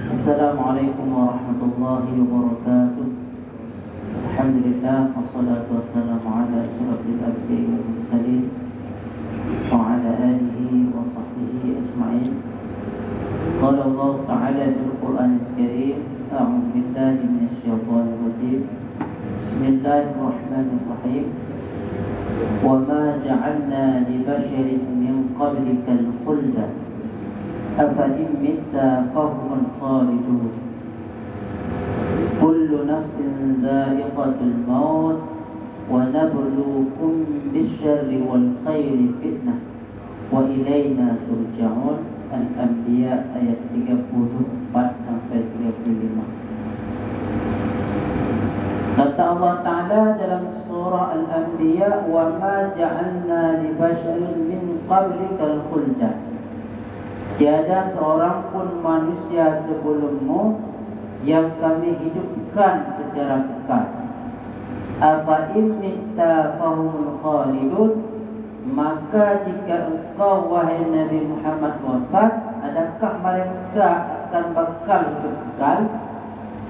Assalamualaikum warahmatullahi wabarakatuh. Alhamdulillah, wassalatu wassalamu ala asyrafil anbiya'i wal mursalin wa ala alihi wa sahbihi ajma'in. Qala Allah Ta'ala fil Qur'anil Karim, a'udzu billahi minasy syaithanir rajim. Bismillahirrahmanirrahim. Wa ma ja'alna li basharin min qablikal khulda أفإن مت فهم الخالدون كل نفس ذائقة الموت ونبلوكم بالشر والخير فتنة وإلينا ترجعون. Al-Anbiya ayat 34 sampai 35. Kata Allah Ta'ala dalam surah Al-Anbiya, wa ma ja'alna li basharin min qablikal khulda, tiada seorang pun manusia sebelummu yang kami hidupkan secara kekal. Afa in mitta fahumul khalidun, maka jika engkau wahai Nabi Muhammad wafat, adakah mereka akan bakal hidup kekal?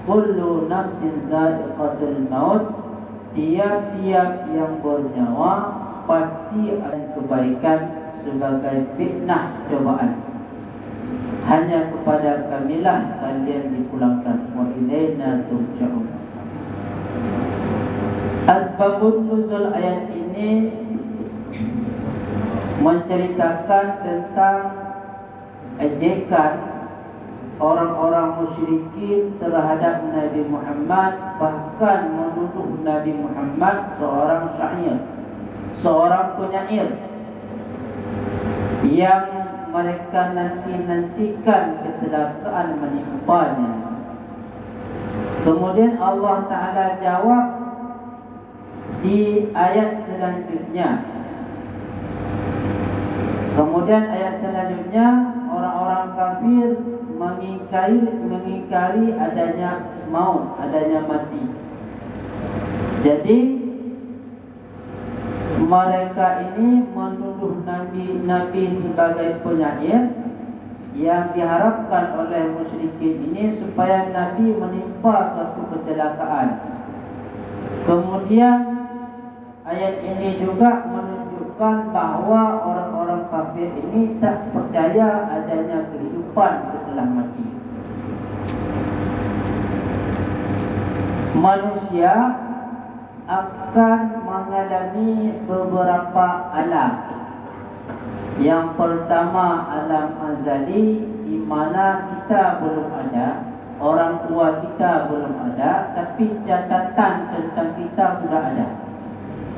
Kullu nafsin dha'iqatul maut, tiap-tiap yang bernyawa pasti ada kebaikan sebagai fitnah cobaan. Hanya kepada kamilah kalian dipulangkan. Wa ilaina turja'un. Asbabun nuzul ayat ini menceritakan tentang ejekan orang-orang musyrikin terhadap Nabi Muhammad, bahkan menuduh Nabi Muhammad seorang syair, seorang penyair yang mereka nantikan kecelakaan menimpanya. Kemudian Allah Ta'ala jawab di ayat selanjutnya. Kemudian ayat selanjutnya, orang-orang kafir mengingkari adanya maut, adanya mati. Jadi mereka ini menuduh Nabi sebagai penyair yang diharapkan oleh musyrikin ini supaya Nabi menimpa suatu kecelakaan. Kemudian ayat ini juga menunjukkan bahwa orang-orang kafir ini tak percaya adanya kehidupan setelah mati. Manusia akan mengalami beberapa alam. Yang pertama alam azali, di mana kita belum ada, orang tua kita belum ada, tapi catatan tentang kita sudah ada.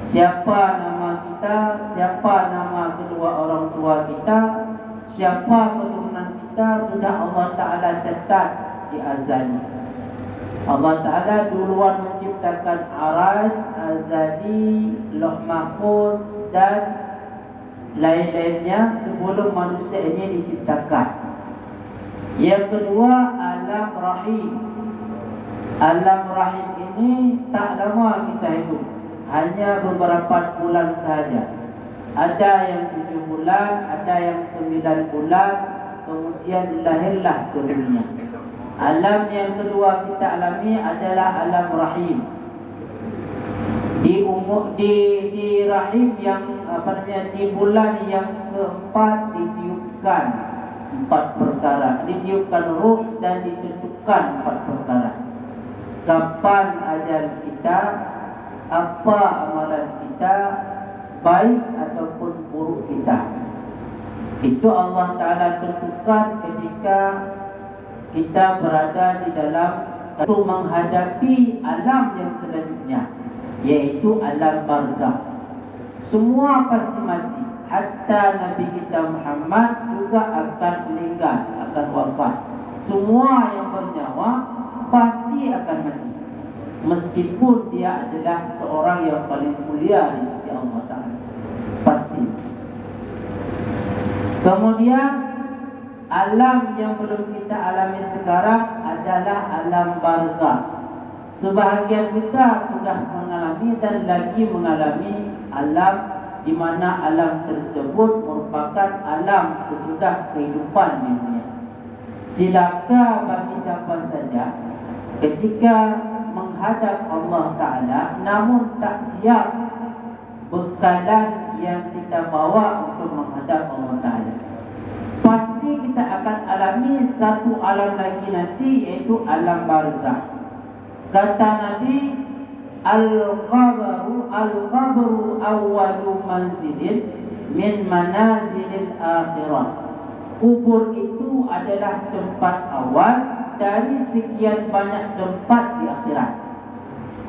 Siapa nama kita, siapa nama kedua orang tua kita, siapa keturunan kita, sudah Allah Ta'ala catat di azali. Allah Ta'ala duluan menciptakan Arash, Azali, Lauh Mahfuz dan lain-lainnya sebelum manusia ini diciptakan. Yang kedua, alam rahim. Alam rahim ini tak lama kita hidup, hanya beberapa bulan sahaja. Ada yang 7 bulan, ada yang 9 bulan, kemudian lahirlah ke dunia. Alam yang kedua kita alami adalah alam rahim. Di rahim yang di bulan yang keempat ditiupkan 4 perkara. Ditiupkan ruh dan ditentukan 4 perkara. Kapan ajal kita, apa amalan kita, baik ataupun buruk kita. Itu Allah Ta'ala tentukan ketika kita berada di dalam untuk menghadapi alam yang selanjutnya, yaitu alam barzakh. Semua pasti mati. Hatta Nabi kita Muhammad juga akan meninggal, akan wafat. Semua yang bernyawa pasti akan mati, meskipun dia adalah seorang yang paling mulia di sisi Allah Ta'ala. Pasti. Kemudian alam yang belum kita alami sekarang adalah alam barzakh. Sebahagian kita sudah mengalami dan lagi mengalami alam di mana alam tersebut merupakan alam sesudah kehidupan di dunia. Celaka bagi siapa saja ketika menghadap Allah Ta'ala namun tak siap bekalan yang kita bawa untuk menghadap Allah Ta'ala. Pasti kita akan alami satu alam lagi nanti, iaitu alam barzakh. Kata Nabi, Al-qabru awwalu manzilin min manazilil akhirah. Kubur itu adalah tempat awal dari sekian banyak tempat di akhirat.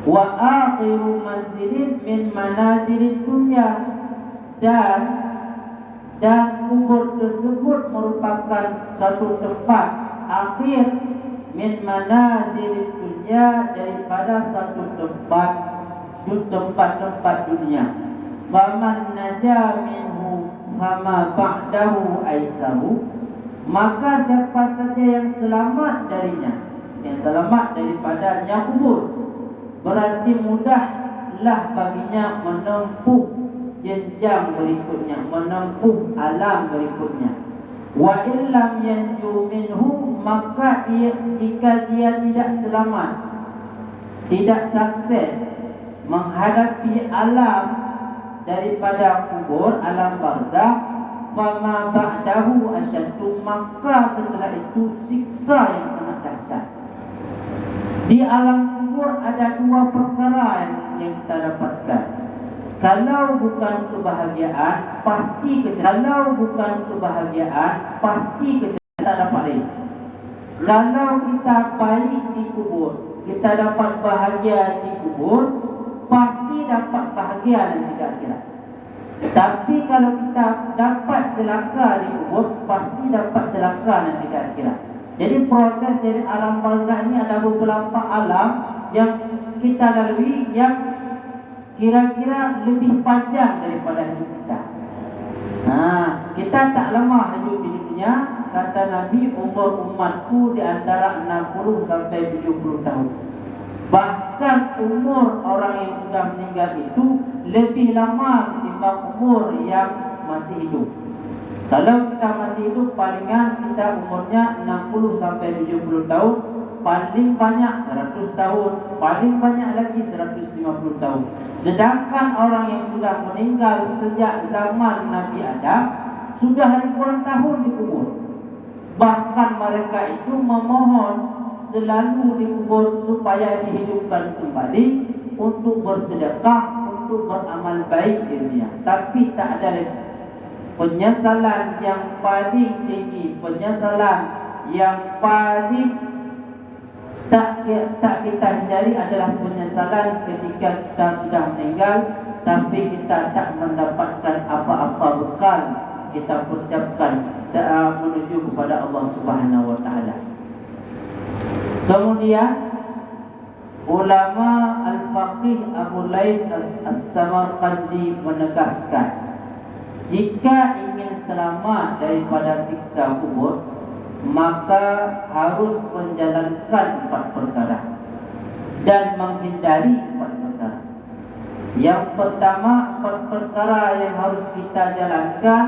Wa akhiru manzilin min manazilid dunya, dan kubur tersebut merupakan suatu tempat akhir min manazilid dunya, daripada suatu tempat-tempat dunia. Faman naja minhu fama ba'dahu aisaru, maka siapa saja yang selamat darinya, yang selamat daripadanya kubur, berarti mudahlah baginya menempuh jenjang berikutnya, menempuh alam berikutnya. Wa illam yanju minhu, maka jika dia tidak selamat, tidak sukses menghadapi alam daripada kubur, alam barzakh, fama ba'dahu asyaddu, maka setelah itu siksa yang sangat dahsyat. Di alam kubur ada dua perkara yang kita dapatkan. Kalau bukan kebahagiaan, pasti kecelakaan. Kalau bukan kebahagiaan, pasti kecelakaan. Kita dapat ini. Kalau kita baik di kubur, kita dapat bahagia di kubur, pasti dapat bahagia nanti di akhirat. Tapi kalau kita dapat celaka di kubur, pasti dapat celaka nanti di akhirat. Jadi proses dari alam barzakh ini ada beberapa alam yang kita lalui yang kira-kira lebih panjang daripada hidup kita. Kita tak lama hidup di dunia. Kata Nabi, umur umatku di antara 60 sampai 70 tahun. Bahkan umur orang yang sudah meninggal itu lebih lama ketimbang umur yang masih hidup. Kalau kita masih hidup, palingan kita umurnya 60 sampai 70 tahun, paling banyak 100 tahun, paling banyak lagi 150 tahun. Sedangkan orang yang sudah meninggal sejak zaman Nabi Adam sudah ribuan tahun dikubur. Bahkan mereka itu memohon selalu dikubur supaya dihidupkan kembali untuk bersedekah, untuk beramal baik di dunia. Tapi tak ada lagi. Penyesalan yang paling tinggi, penyesalan yang paling tak kita hindari adalah penyesalan ketika kita sudah meninggal tapi kita tak mendapatkan apa-apa bekal kita persiapkan menuju kepada Allah Subhanahu wa taala. Kemudian ulama al-faqih Abu Lais As-Samarqandi menegaskan, jika ingin selamat daripada siksa kubur, maka harus menjalankan 4 perkara dan menghindari 4 perkara. Yang pertama, 4 perkara yang harus kita jalankan,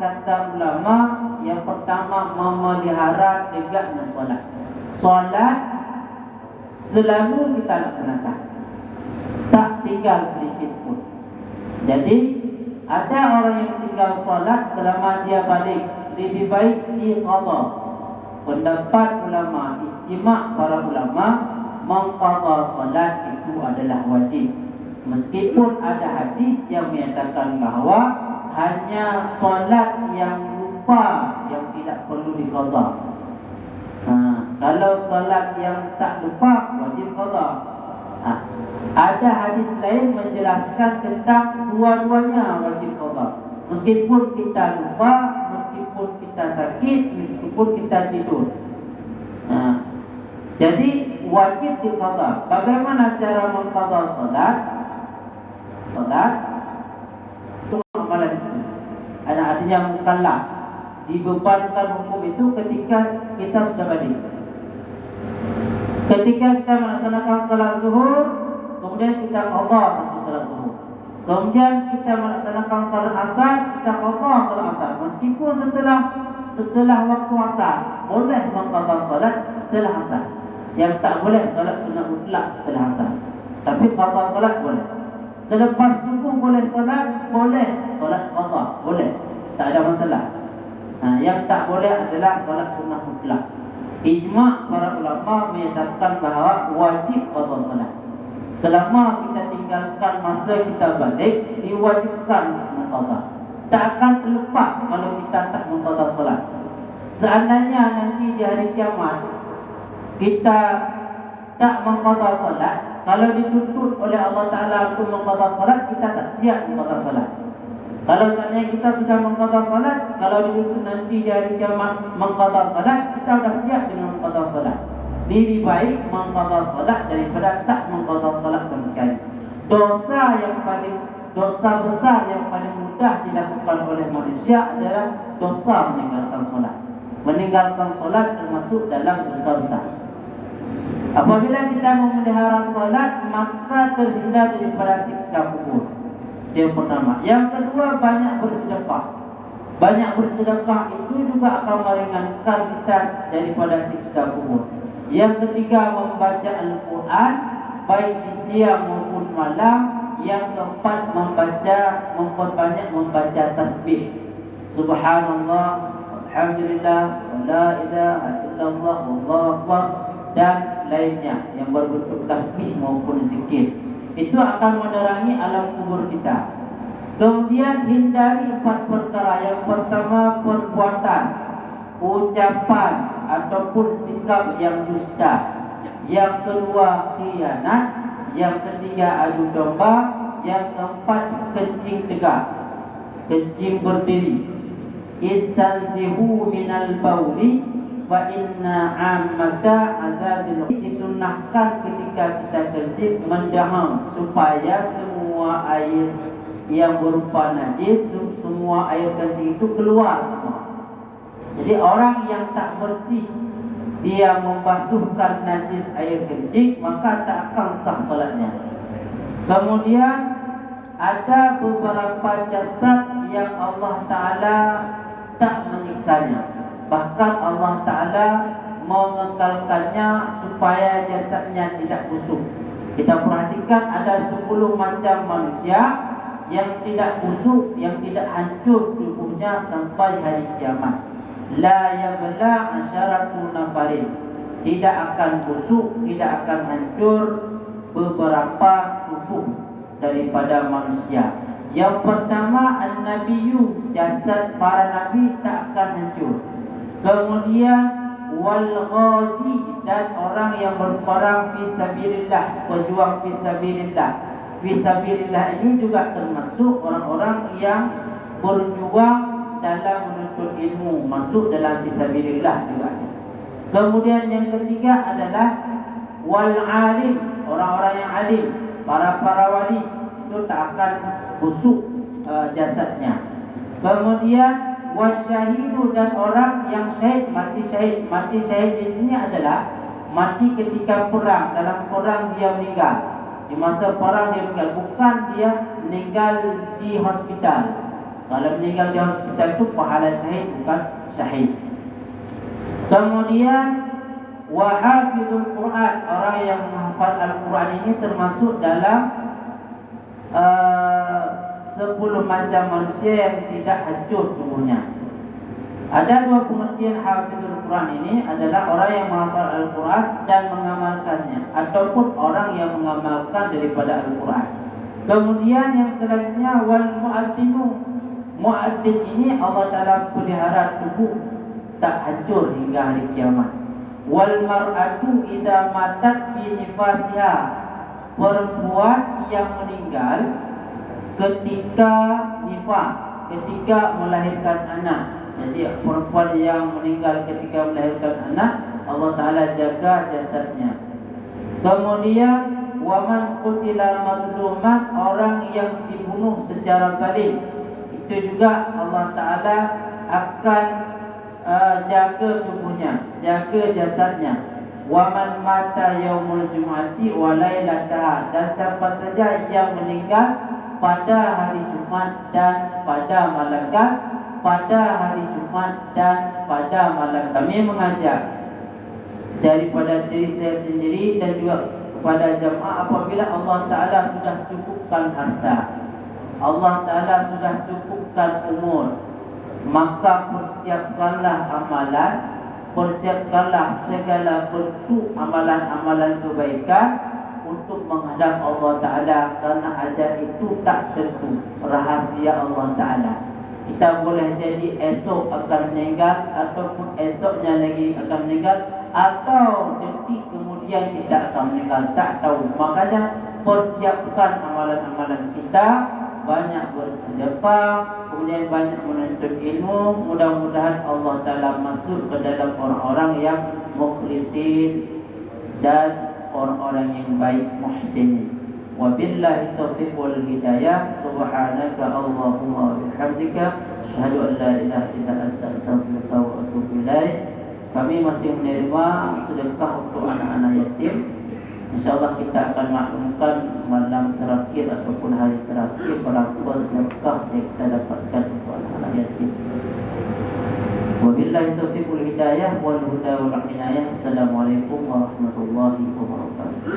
kata ulama, yang pertama memelihara tegaknya solat. Solat selalu kita laksanakan, tak tinggal sedikit pun. Jadi ada orang yang tinggal solat selama dia balik, lebih baik diqadha. Pendapat ulama, ijtima' para ulama, mengqadha solat itu adalah wajib. Meskipun ada hadis yang menyatakan bahawa hanya solat yang lupa yang tidak perlu diqadha. Kalau solat yang tak lupa, wajib qadha. Ada hadis lain menjelaskan tentang dua-duanya wajib qadha. Meskipun kita lupa, meskipun kita sakit, meskipun kita tidur. Jadi wajib diqadha. Bagaimana cara mengqadha solat? Solat amalan itu. Artinya mukallaf, dibebankan hukum itu ketika kita sudah balik. Ketika kita melaksanakan salat zuhur, kemudian kita qadha satu salat zuhur. Kemudian kita melaksanakan salat asar, kita qada salat asar. Meskipun setelah waktu asar, boleh mengqada salat setelah asar. Yang tak boleh salat sunat mutlak setelah asar. Tapi qada salat boleh. Selepas subuh boleh salat, boleh salat qada, boleh. Tak ada masalah. Yang tak boleh adalah salat sunat mutlak. Ijma' para ulama menyatakan bahawa wajib qada salat. Selama kita tinggalkan masa kita balik, diwajibkan mengqada. Tak akan terlepas kalau kita tak mengqada salat. Seandainya nanti di hari kiamat kita tak mengqada salat, kalau dituntut oleh Allah Ta'ala untuk mengqada salat, kita tak siap mengqada salat. Kalau seandainya kita sudah mengqada salat, kalau dituntut nanti di hari kiamat mengqada salat, kita sudah siap dengan mengqada salat. Lebih baik mengqada salat daripada tak mengqada salat sama sekali. Dosa besar yang paling mudah dilakukan oleh manusia adalah dosa meninggalkan salat. Meninggalkan salat termasuk dalam dosa besar. Apabila kita memelihara salat, maka terhindar daripada siksa kubur. Yang pertama. Yang kedua, banyak bersedekah. Banyak bersedekah itu juga akan meringankan kita daripada siksa kubur. Yang ketiga, membaca Al-Quran baik di siang maupun malam. Yang keempat, memperbanyak membaca tasbih. Subhanallah, alhamdulillah, la ilaha illallah, wallahu akbar, dan lainnya yang berbentuk tasbih maupun zikir. Itu akan menerangi alam kubur kita. Kemudian hindari 4 perkara. Yang pertama, perbuatan, ucapan ataupun sikap yang dusta. Yang kedua, khianat. Yang ketiga, adu domba. Yang keempat, kencing tegak, kencing berdiri. Istanzihu minal bauli fa inna ammata azabil. Disunnahkan ketika kita kencing mendaham supaya semua air yang berupa najis, semua air kencing itu keluar semua. Jadi orang yang tak bersih, dia membasuhkan najis air kencing, maka tak akan sah solatnya. Kemudian ada beberapa jasad yang Allah Ta'ala tak menyiksanya. Bahkan Allah Ta'ala mengekalkannya supaya jasadnya tidak busuk. Kita perhatikan ada 10 macam manusia yang tidak busuk, yang tidak hancur tubuhnya sampai hari kiamat. La yabla asyaratu nafarin. Tidak akan busuk, tidak akan hancur beberapa tubuh daripada manusia. Yang pertama, an-nabiyyu, jasad para nabi tak akan hancur. Kemudian wal ghazi, dan orang yang berperang fi sabilillah, pejuang fi sabilillah. Fi sabilillah ini juga termasuk orang-orang yang berjuang dalam menuntut ilmu, masuk dalam fi sabilillah juga. Kemudian yang ketiga adalah wal alim, orang-orang yang alim, para wali, itu tak akan busuk jasadnya. Kemudian wasyahidu, dan orang yang syahid, mati syahid. Mati syahid di sini adalah mati ketika perang. Dalam perang dia meninggal, di masa perang dia meninggal, bukan dia meninggal di hospital. Kalau meninggal di hospital itu pahala syahid, bukan syahid. Kemudian wahafizul Quran, orang yang menghafal Al-Quran ini termasuk dalam 10 macam manusia yang tidak hancur tubuhnya. Ada 2 pengertian hafizul Quran ini, adalah orang yang menghafal Al-Quran dan mengamalkannya, ataupun orang yang mengamalkan daripada Al-Quran. Kemudian yang selanjutnya wal mu'adzinu. Mu'adzin ini Allah Ta'ala pelihara tubuh tak hancur hingga hari kiamat. Wal mar'atu idza matat fi nifasiha, perempuan yang meninggal ketika nifas, ketika melahirkan anak. Jadi perempuan yang meninggal ketika melahirkan anak, Allah Ta'ala jaga jasadnya. Kemudian waman qutila mazluman, orang yang dibunuh secara zalim, itu juga Allah Ta'ala akan jaga tubuhnya, jaga jasadnya. Waman mata yaumul jum'ati wa lailataha, dan siapa saja yang meninggal pada hari Jumat dan pada malam pada hari Jumat dan pada malam. Kami mengajak daripada diri saya sendiri dan juga kepada jemaah, apabila Allah Ta'ala sudah cukupkan harta, Allah Ta'ala sudah cukupkan umur, maka persiapkanlah amalan, persiapkanlah segala bentuk amalan-amalan kebaikan untuk menghadap Allah Ta'ala, karena ajal itu tak tentu, rahasia Allah Ta'ala. Kita boleh jadi esok akan meninggal, ataupun esoknya lagi akan meninggal, atau detik kemudian kita akan meninggal, tak tahu. Makanya persiapkan amalan-amalan kita, banyak bersedekah, kemudian banyak menuntut ilmu. Mudah-mudahan Allah Ta'ala masuk ke dalam orang-orang yang mukhlisin dan orang-orang yang baik, muhsinin. Wabillahi taufiq wal hidayah. Subhanaka Allahumma wa bihamdika, asyhadu an la ilaha illa anta, astaghfiruka wa atubu ilaik. Kami masih menerima sedekah untuk anak-anak yatim. InsyaAllah kita akan maklumkan malam terakhir ataupun hari terakhir berapa sedekah yang kita dapatkan untuk anak-anak yatim. Wabillahi taufiq wal hidayah wal huda wal inayah. Assalamualaikum warahmatullahi wabarakatuh.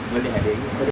Boleh ada